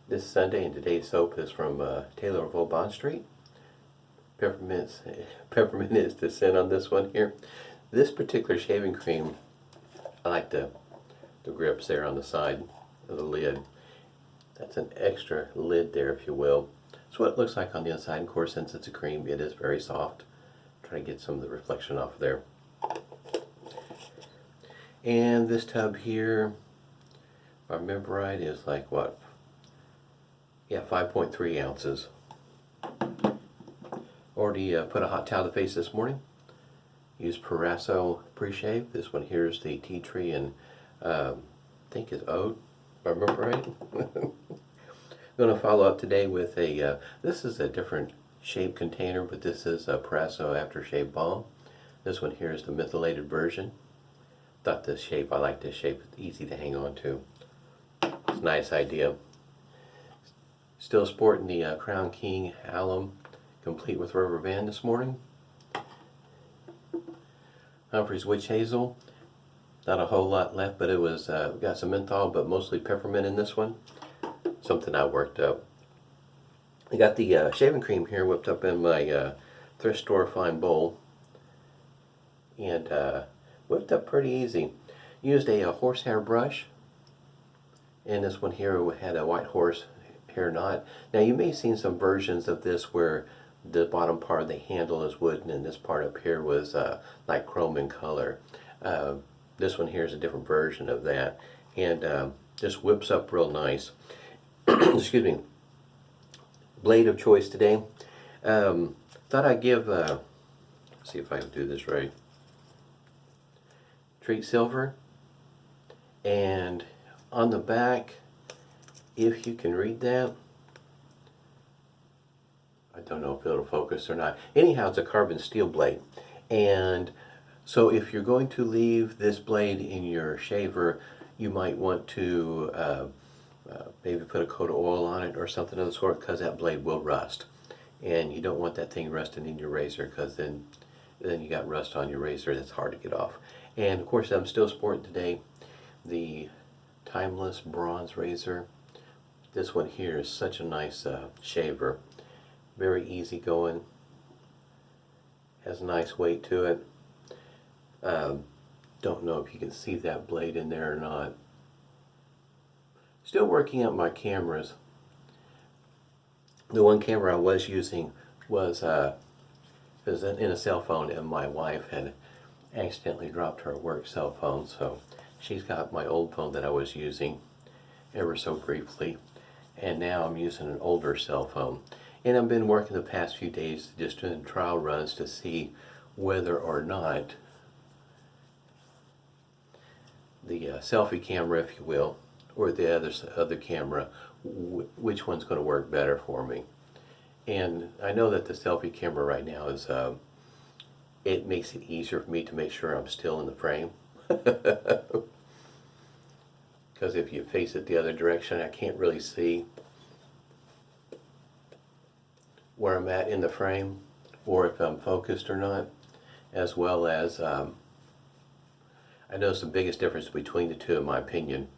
This Sunday, and today's soap is from Taylor of Old Bond Street. Peppermint is the scent on this one here. This particular shaving cream, I like the grips there on the side of the lid. That's an extra lid there, if you will. That's what it looks like on the inside. Of course, since it's a cream, it is very soft. Try to get some of the reflection off of there. And this tub here, if I remember right, is like what? Yeah, 5.3 ounces. Already put a hot towel to face this morning. Use Proraso Preshave. This one here is the tea tree and I think is oat, if I remember right. I'm going to follow up today with a, this is a different shape container, but this is a Proraso aftershave balm. This one here is the mentholated version. Thought this shape, I like this shape, it's easy to hang on to. It's a nice idea. Still sporting the Crown King alum, complete with rubber band this morning. Humphrey's witch hazel. Not a whole lot left, but it was got some menthol, but mostly peppermint in this one. Something I worked up. I got the shaving cream here whipped up in my thrift store fine bowl, and whipped up pretty easy. Used a horsehair brush, and this one here had a white horse hair knot. Now you may have seen some versions of this where the bottom part of the handle is wooden and this part up here was like chrome in color. This one here is a different version of that, and just whips up real nice. Excuse me. Blade of choice today. Thought I'd give, see if I can do this right. Treet silver, and on the back, if you can read that, I don't know if it'll focus or not. Anyhow, it's a carbon steel blade, and so if you're going to leave this blade in your shaver, you might want to maybe put a coat of oil on it or something of the sort, because that blade will rust, and you don't want that thing rusting in your razor, because then you got rust on your razor that's hard to get off. And of course, I'm still sporting today the Timeless bronze razor. This one here is such a nice shaver, very easy going, has a nice weight to it. Don't know if you can see that blade in there or not. Still working out my cameras. The one camera I was using was in a cell phone, and my wife had accidentally dropped her work cell phone, so she's got my old phone that I was using ever so briefly, and now I'm using an older cell phone. And I've been working the past few days just doing trial runs to see whether or not the selfie camera, if you will, or the other camera, which one's going to work better for me. And I know that the selfie camera right now is, it makes it easier for me to make sure I'm still in the frame. Because if you face it the other direction, I can't really see where I'm at in the frame, or if I'm focused or not, as well as I notice the biggest difference between the two, in my opinion.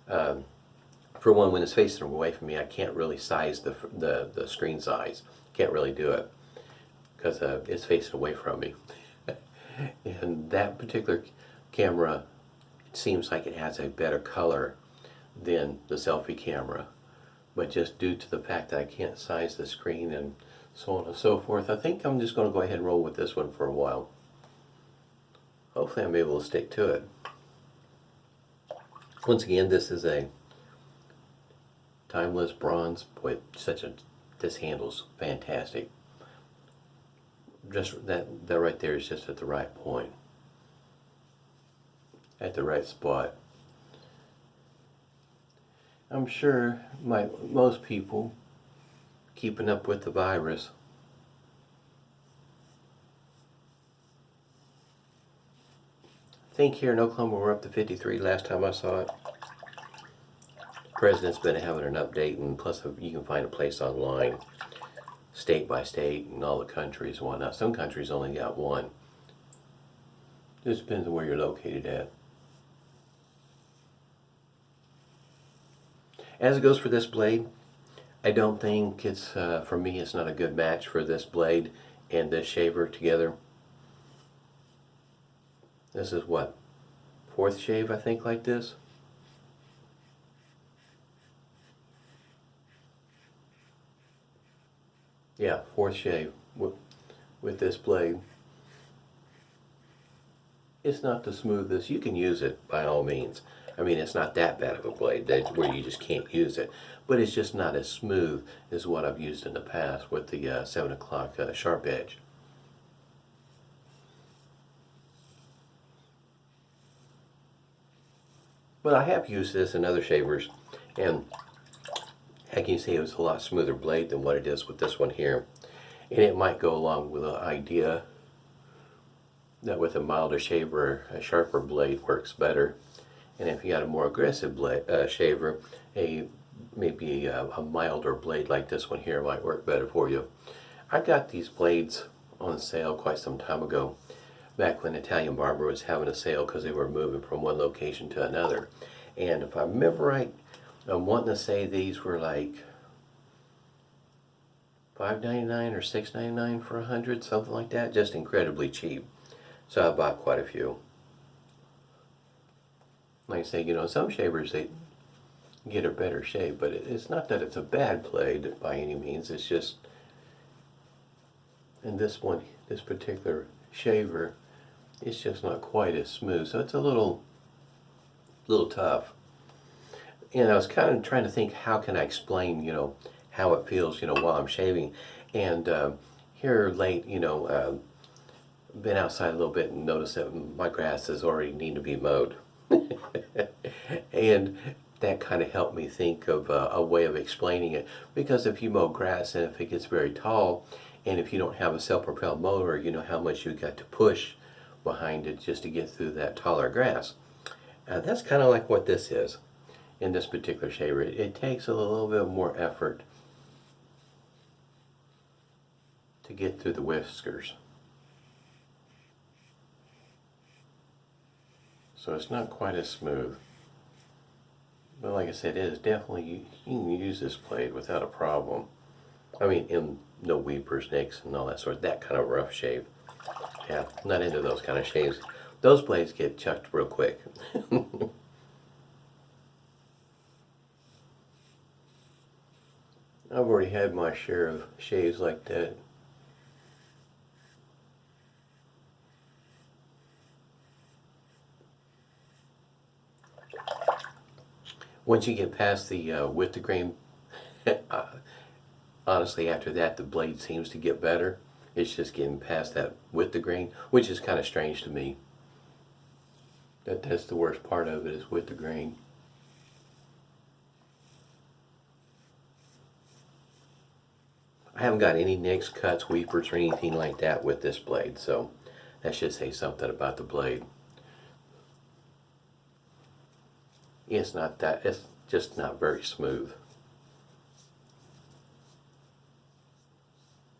For one, when it's facing away from me, I can't really size the screen size. Can't really do it because it's facing away from me. And that particular camera, it seems like it has a better color than the selfie camera, but just due to the fact that I can't size the screen and so on and so forth, I think I'm just going to go ahead and roll with this one for a while. Hopefully I'm able to stick to it. Once again, this is a Timeless bronze. Boy, this handle's fantastic. Just that right there is just at the right point, at the right spot. I'm sure most people keeping up with the virus I think here in Oklahoma we're up to 53 last time I saw it. The president's been having an update, and plus you can find a place online, state by state, and all the countries and whatnot. Some countries only got one. Just depends on where you're located at. As it goes for this blade, I don't think it's, for me, it's not a good match for this blade and this shaver together. This is what, fourth shave I think like this. Yeah, fourth shave with this blade. It's not the smoothest. You can use it by all means. I mean, it's not that bad of a blade where you just can't use it. But it's just not as smooth as what I've used in the past with the 7 o'clock sharp edge. But I have used this in other shavers, and I can see it was a lot smoother blade than what it is with this one here. And it might go along with the idea that with a milder shaver, a sharper blade works better. And if you got a more aggressive blade, shaver, maybe a milder blade like this one here might work better for you. I got these blades on sale quite some time ago, back when Italian Barber was having a sale because they were moving from one location to another. And if I remember right, I'm wanting to say these were like $5.99 or $6.99 for 100, something like that, just incredibly cheap. So I bought quite a few. Like I say, you know, some shavers, they get a better shave, but it's not that it's a bad blade by any means. It's just, in this one, this particular shaver, it's just not quite as smooth. So it's a little tough. And I was kind of trying to think, how can I explain, you know, how it feels, you know, while I'm shaving. And here late, you know, been outside a little bit and noticed that my grasses already need to be mowed. And that kind of helped me think of a way of explaining it. Because if you mow grass and if it gets very tall, and if you don't have a self-propelled mower, you know how much you got to push behind it just to get through that taller grass. That's kind of like what this is in this particular shaver. It takes a little bit more effort to get through the whiskers. So it's not quite as smooth. But like I said, it is definitely, you can use this blade without a problem. I mean, in no weepers, nicks, and all that sort of, that kind of rough shave. Yeah, not into those kind of shaves. Those blades get chucked real quick. I've already had my share of shaves like that. Once you get past the with the grain, honestly, after that, the blade seems to get better. It's just getting past that with the grain, which is kind of strange to me. That's the worst part of it, is with the grain. I haven't got any nicks, cuts, weepers, or anything like that with this blade, so that should say something about the blade. It's not that, it's just not very smooth.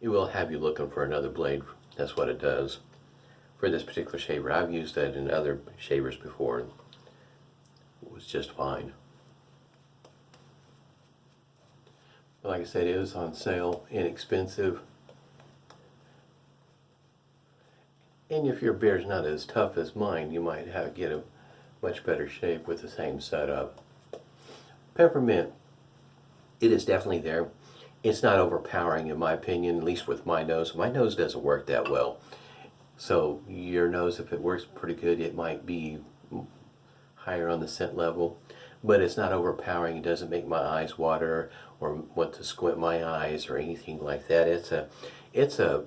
It will have you looking for another blade. That's what it does. For this particular shaver, I've used that in other shavers before, and it was just fine. But like I said, it was on sale, inexpensive. And if your beard's not as tough as mine, you might get a much better shave with the same setup. Peppermint, it is definitely there. It's not overpowering in my opinion, at least with my nose. My nose doesn't work that well. So your nose, if it works pretty good, it might be higher on the scent level. But it's not overpowering. It doesn't make my eyes water or want to squint my eyes or anything like that. It's a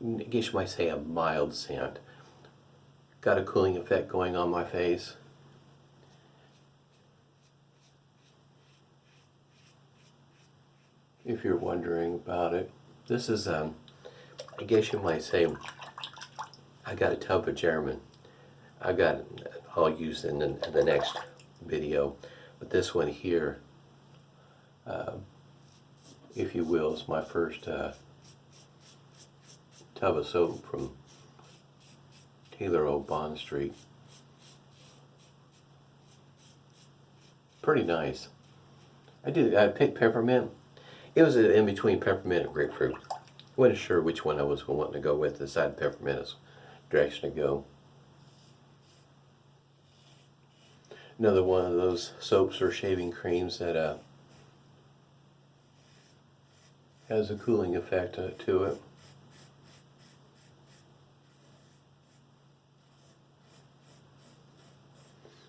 I guess you might say a mild scent. Got a cooling effect going on my face. If you're wondering about it, this is I guess you might say, I got a tub of German. I'll use in the next video, but this one here, if you will, is my first tub of soap from Taylor Old Bond Street. Pretty nice. I picked peppermint. It was in between peppermint and grapefruit. I wasn't sure which one I was wanting to go with. Decided peppermint is the direction to go. Another one of those soaps or shaving creams that has a cooling effect to it.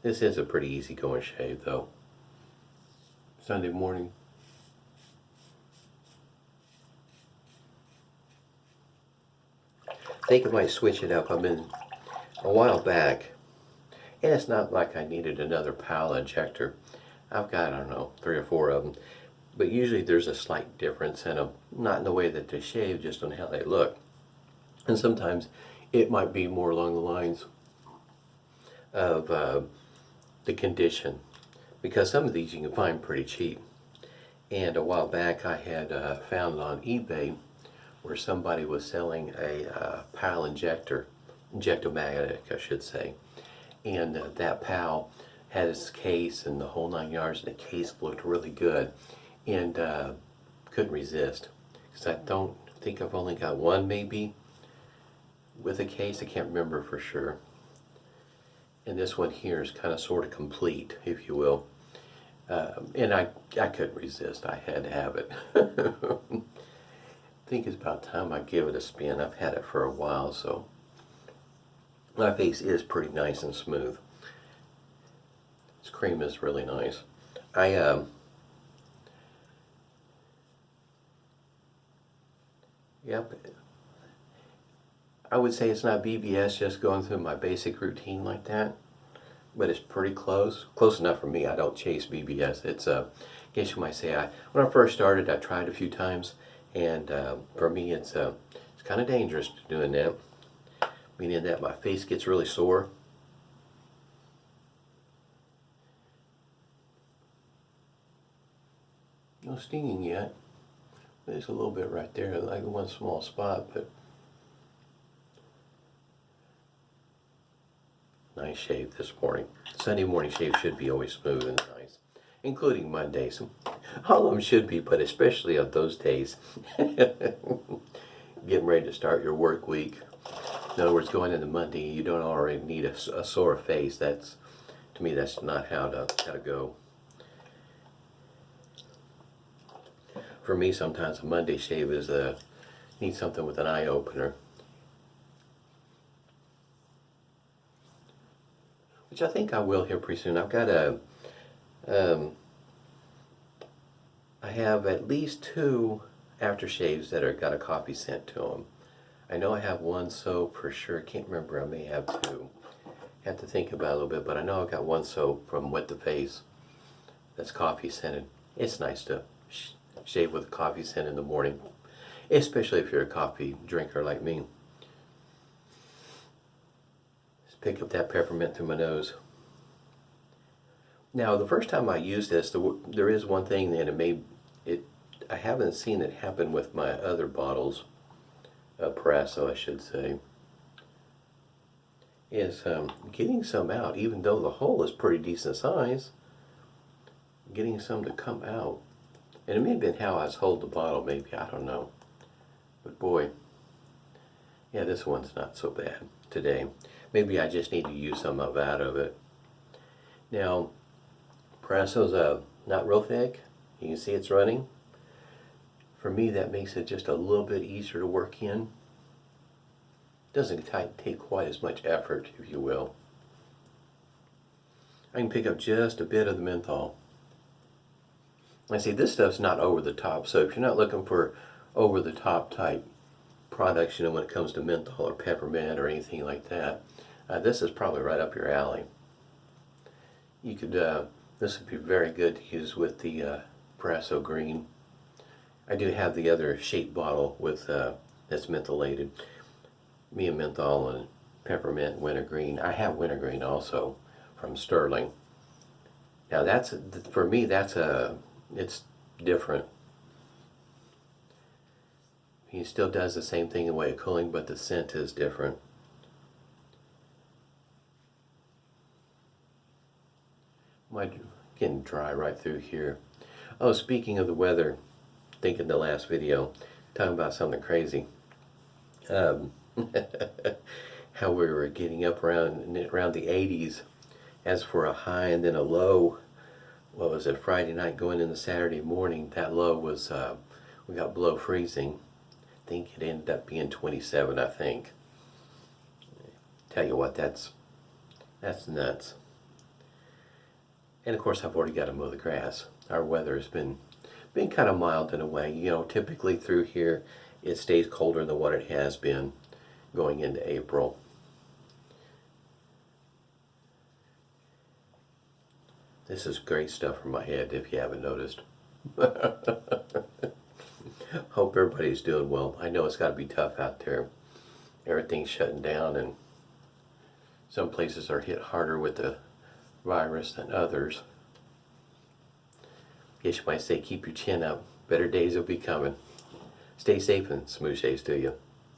This is a pretty easy going shave though. Sunday morning. I think I might switch it up. I've been a while back, and it's not like I needed another pile injector. I've got, I don't know, 3 or 4 of them, but usually there's a slight difference in them, not in the way that they shave, just on how they look. And sometimes it might be more along the lines of the condition, because some of these you can find pretty cheap. And a while back I had found on eBay where somebody was selling a pile injector, injectomagnetic I should say, and that pal had its case and the whole 9 yards, and the case looked really good, and couldn't resist, because I don't think I've only got one maybe with a case, I can't remember for sure. And this one here is kind of sort of complete, if you will, and I couldn't resist. I had to have it. I think it's about time I give it a spin. I've had it for a while, so my face is pretty nice and smooth. This cream is really nice. Yep. I would say it's not BBS, just going through my basic routine like that, but it's pretty close. Close enough for me. I don't chase BBS. It's I guess you might say, when I first started, I tried a few times, and for me, it's kind of dangerous doing that, meaning that my face gets really sore. No stinging yet. There's a little bit right there, like one small spot, but nice shave this morning. Sunday morning shave should be always smooth and nice, including Mondays. All of them should be, but especially on those days. Getting ready to start your work week. In other words, going into Monday, you don't already need a sore face. That's, to me, that's not how to go. For me, sometimes a Monday shave is need something with an eye opener, which I think I will here pretty soon. I've got I have at least 2 aftershaves that are got a coffee scent to them. I know I have one soap for sure. Can't remember. I may have 2. Have to think about it a little bit, but I know I've got one soap from Wet the Face that's coffee scented. It's nice to shave with a coffee scent in the morning, especially if you're a coffee drinker like me. Just pick up that peppermint through my nose. Now, the first time I used this, there is one thing that I haven't seen it happen with my other bottles, Proraso I should say, is getting some out, even though the hole is pretty decent size, getting some to come out. And it may have been how I was holding the bottle, maybe, I don't know. But boy, yeah, this one's not so bad today. Maybe I just need to use some out of it. Now, Proraso's not real thick. You can see it's running. For me, that makes it just a little bit easier to work in. Doesn't take quite as much effort, if you will. I can pick up just a bit of the menthol. I see this stuff's not over the top, so if you're not looking for over the top type products, when it comes to menthol or peppermint or anything like that, this is probably right up your alley. You could, this would be very good to use with the Proraso green. I do have the other shape bottle with that's mentholated. Me and menthol and peppermint, wintergreen. I have wintergreen also from Sterling. Now that's, for me, it's different. He still does the same thing in the way of cooling, but the scent is different. Might getting dry right through here. Oh, speaking of the weather, thinking the last video, talking about something crazy. Um, how we were getting up around the 80s as for a high and then a low. What was it, Friday night going into Saturday morning? That low was, we got below freezing. I think it ended up being 27, I think. Tell you what, that's nuts. And of course, I've already got to mow the grass. Our weather has been kind of mild in a way. You know, typically through here, it stays colder than what it has been going into April. This is great stuff for my head, if you haven't noticed. Hope everybody's doing well. I know it's got to be tough out there. Everything's shutting down, and some places are hit harder with the virus than others. Guess you might say keep your chin up. Better days will be coming. Stay safe and smooth shaves to you.